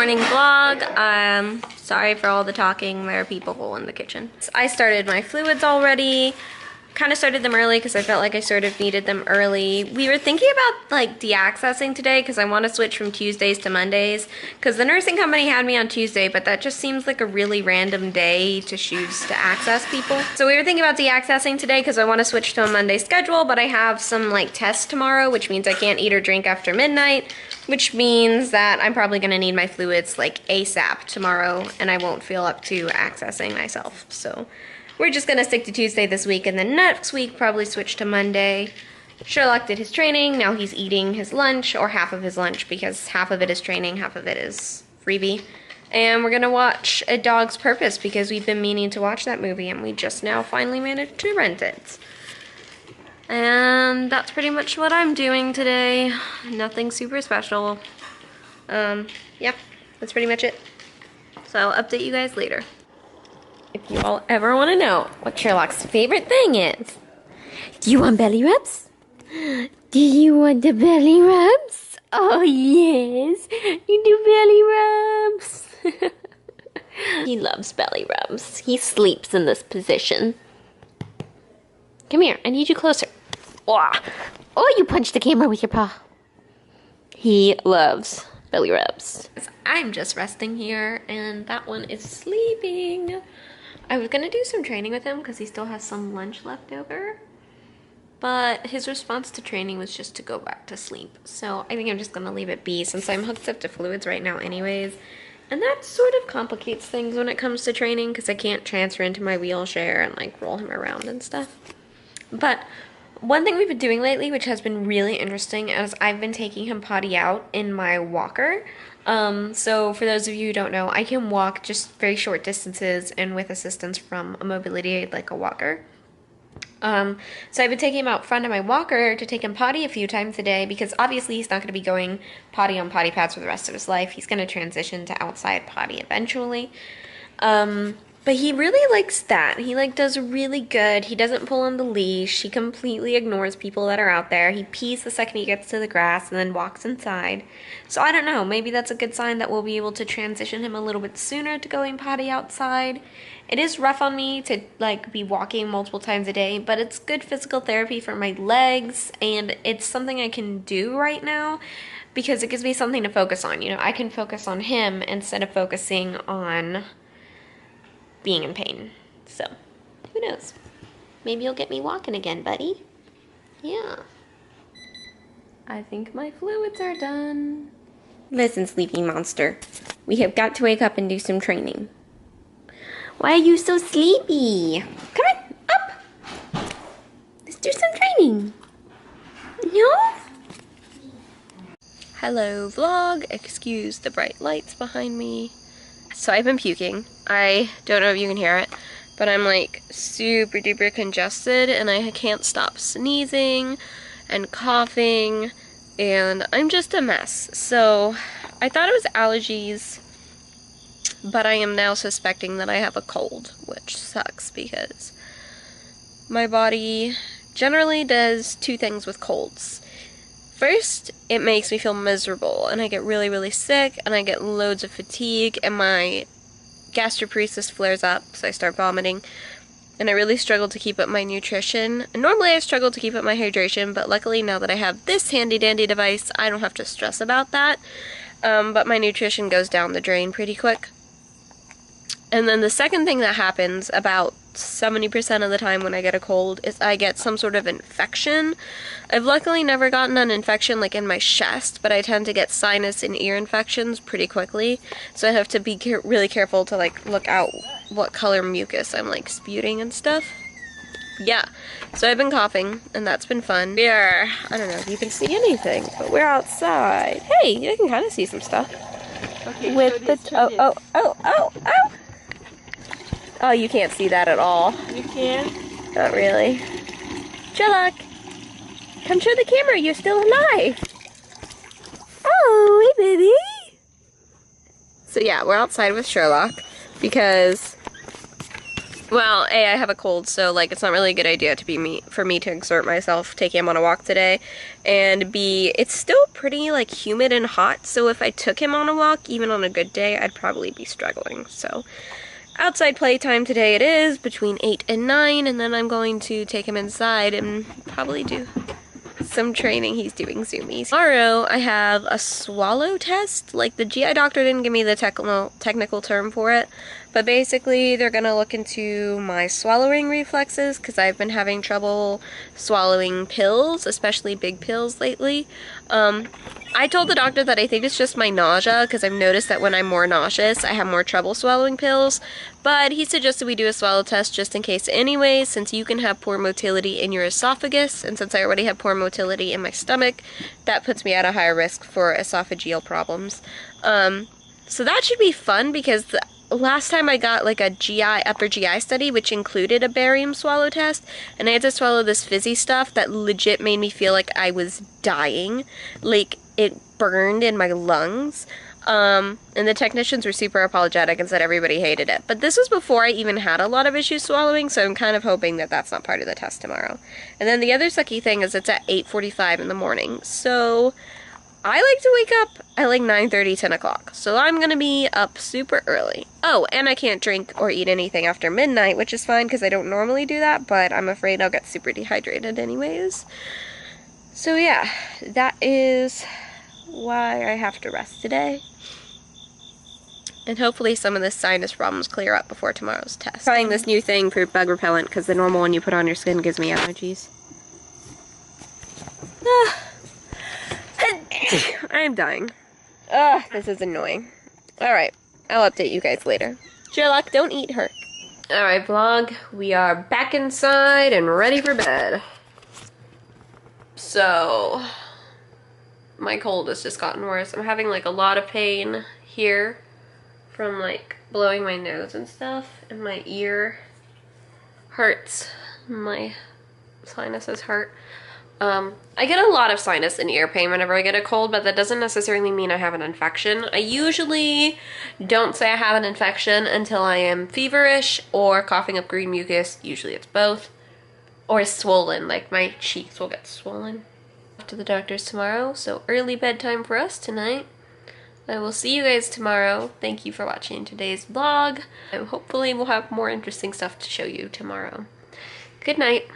morning vlog. Sorry for all the talking. There are people in the kitchen. I started my fluids already. Kind of started them early because I felt like I sort of needed them early. We were thinking about like de-accessing today because I want to switch from Tuesdays to Mondays because the nursing company had me on Tuesday, but that just seems like a really random day to choose to access people. So we were thinking about de-accessing today because I want to switch to a Monday schedule, but I have some like tests tomorrow, which means I can't eat or drink after midnight, which means that I'm probably going to need my fluids like ASAP tomorrow and I won't feel up to accessing myself. So we're just gonna stick to Tuesday this week, and then next week probably switch to Monday. Sherlock did his training, now he's eating his lunch, or half of his lunch, because half of it is training, half of it is freebie. And we're gonna watch A Dog's Purpose, because we've been meaning to watch that movie, and we just now finally managed to rent it. And that's pretty much what I'm doing today. Nothing super special. Yeah, that's pretty much it. So I'll update you guys later. If you all ever want to know what Sherlock's favorite thing is. Do you want belly rubs? Do you want the belly rubs? Oh yes, you do belly rubs. He loves belly rubs. He sleeps in this position. Come here, I need you closer. Oh, you punched the camera with your paw. He loves belly rubs. I'm just resting here and that one is sleeping. I was gonna do some training with him because he still has some lunch left over, but his response to training was just to go back to sleep. So I think I'm just gonna leave it be since I'm hooked up to fluids right now anyways. And that sort of complicates things when it comes to training because I can't transfer into my wheelchair and like roll him around and stuff. But one thing we've been doing lately, which has been really interesting, is I've been taking him potty out in my walker. So for those of you who don't know, I can walk just very short distances and with assistance from a mobility aid like a walker. So I've been taking him out front of my walker to take him potty a few times a day because obviously he's not going to be going potty on potty pads for the rest of his life. He's going to transition to outside potty eventually. But he really likes that. He like does really good. He doesn't pull on the leash. He completely ignores people that are out there. He pees the second he gets to the grass and then walks inside. So I don't know, maybe that's a good sign that we'll be able to transition him a little bit sooner to going potty outside. It is rough on me to like be walking multiple times a day, but it's good physical therapy for my legs and it's something I can do right now because it gives me something to focus on. You know, I can focus on him instead of focusing on being in pain. So, who knows? Maybe you'll get me walking again, buddy. Yeah. I think my fluids are done. Listen, sleepy monster. We have got to wake up and do some training. Why are you so sleepy? Come on, up. Let's do some training. No? Hello, vlog. Excuse the bright lights behind me. So I've been puking. I don't know if you can hear it, but I'm like super duper congested and I can't stop sneezing and coughing and I'm just a mess. So I thought it was allergies, but I am now suspecting that I have a cold, which sucks because my body generally does two things with colds. First, it makes me feel miserable, and I get really, really sick, and I get loads of fatigue, and my gastroparesis flares up, so I start vomiting, and I really struggle to keep up my nutrition. And normally I struggle to keep up my hydration, but luckily now that I have this handy-dandy device, I don't have to stress about that, but my nutrition goes down the drain pretty quick. And then the second thing that happens about 70% of the time when I get a cold is I get some sort of infection. I've luckily never gotten an infection like in my chest, but I tend to get sinus and ear infections pretty quickly. So I have to be really careful to like look out what color mucus I'm like spewing and stuff. Yeah, so I've been coughing and that's been fun. I don't know if you can see anything, but we're outside. Hey, you can kind of see some stuff. Okay, with the oh, you can't see that at all. You can? Not really. Sherlock, come show the camera you're still alive. Oh, hey baby. So yeah, we're outside with Sherlock because Well, A, I have a cold, so like it's not really a good idea for me to exert myself taking him on a walk today. And B, it's still pretty like humid and hot, so if I took him on a walk, even on a good day, I'd probably be struggling. So outside playtime today it is, between 8 and 9, and then I'm going to take him inside and probably do some training. He's doing zoomies. Tomorrow I have a swallow test. Like the GI doctor didn't give me the technical term for it, but basically they're gonna look into my swallowing reflexes because I've been having trouble swallowing pills, especially big pills lately. I told the doctor that I think it's just my nausea because I've noticed that when I'm more nauseous I have more trouble swallowing pills, but he suggested we do a swallow test just in case anyway, since you can have poor motility in your esophagus, and since I already have poor motility in my stomach, that puts me at a higher risk for esophageal problems. So that should be fun because the last time I got like a upper GI study, which included a barium swallow test, and I had to swallow this fizzy stuff that legit made me feel like I was dying. Like, it burned in my lungs. And the technicians were super apologetic and said everybody hated it. But this was before I even had a lot of issues swallowing, so I'm kind of hoping that that's not part of the test tomorrow. And then the other sucky thing is it's at 8:45 in the morning, so I like to wake up at like 9:30, 10 o'clock. So I'm gonna be up super early. Oh, and I can't drink or eat anything after midnight, which is fine because I don't normally do that, but I'm afraid I'll get super dehydrated anyways. So yeah, that is why I have to rest today. And hopefully some of the sinus problems clear up before tomorrow's test. Trying this new thing for bug repellent because the normal one you put on your skin gives me allergies. I am dying. Ugh, this is annoying. Alright, I'll update you guys later. Sherlock, don't eat her. Alright, vlog, we are back inside and ready for bed. So, my cold has just gotten worse. I'm having like a lot of pain here from like blowing my nose and stuff, and my ear hurts. My sinuses hurt. I get a lot of sinus and ear pain whenever I get a cold, but that doesn't necessarily mean I have an infection. I usually don't say I have an infection until I am feverish or coughing up green mucus. Usually it's both. Or swollen, like my cheeks will get swollen. Off to the doctor's tomorrow, so early bedtime for us tonight. I will see you guys tomorrow. Thank you for watching today's vlog. And hopefully we'll have more interesting stuff to show you tomorrow. Good night.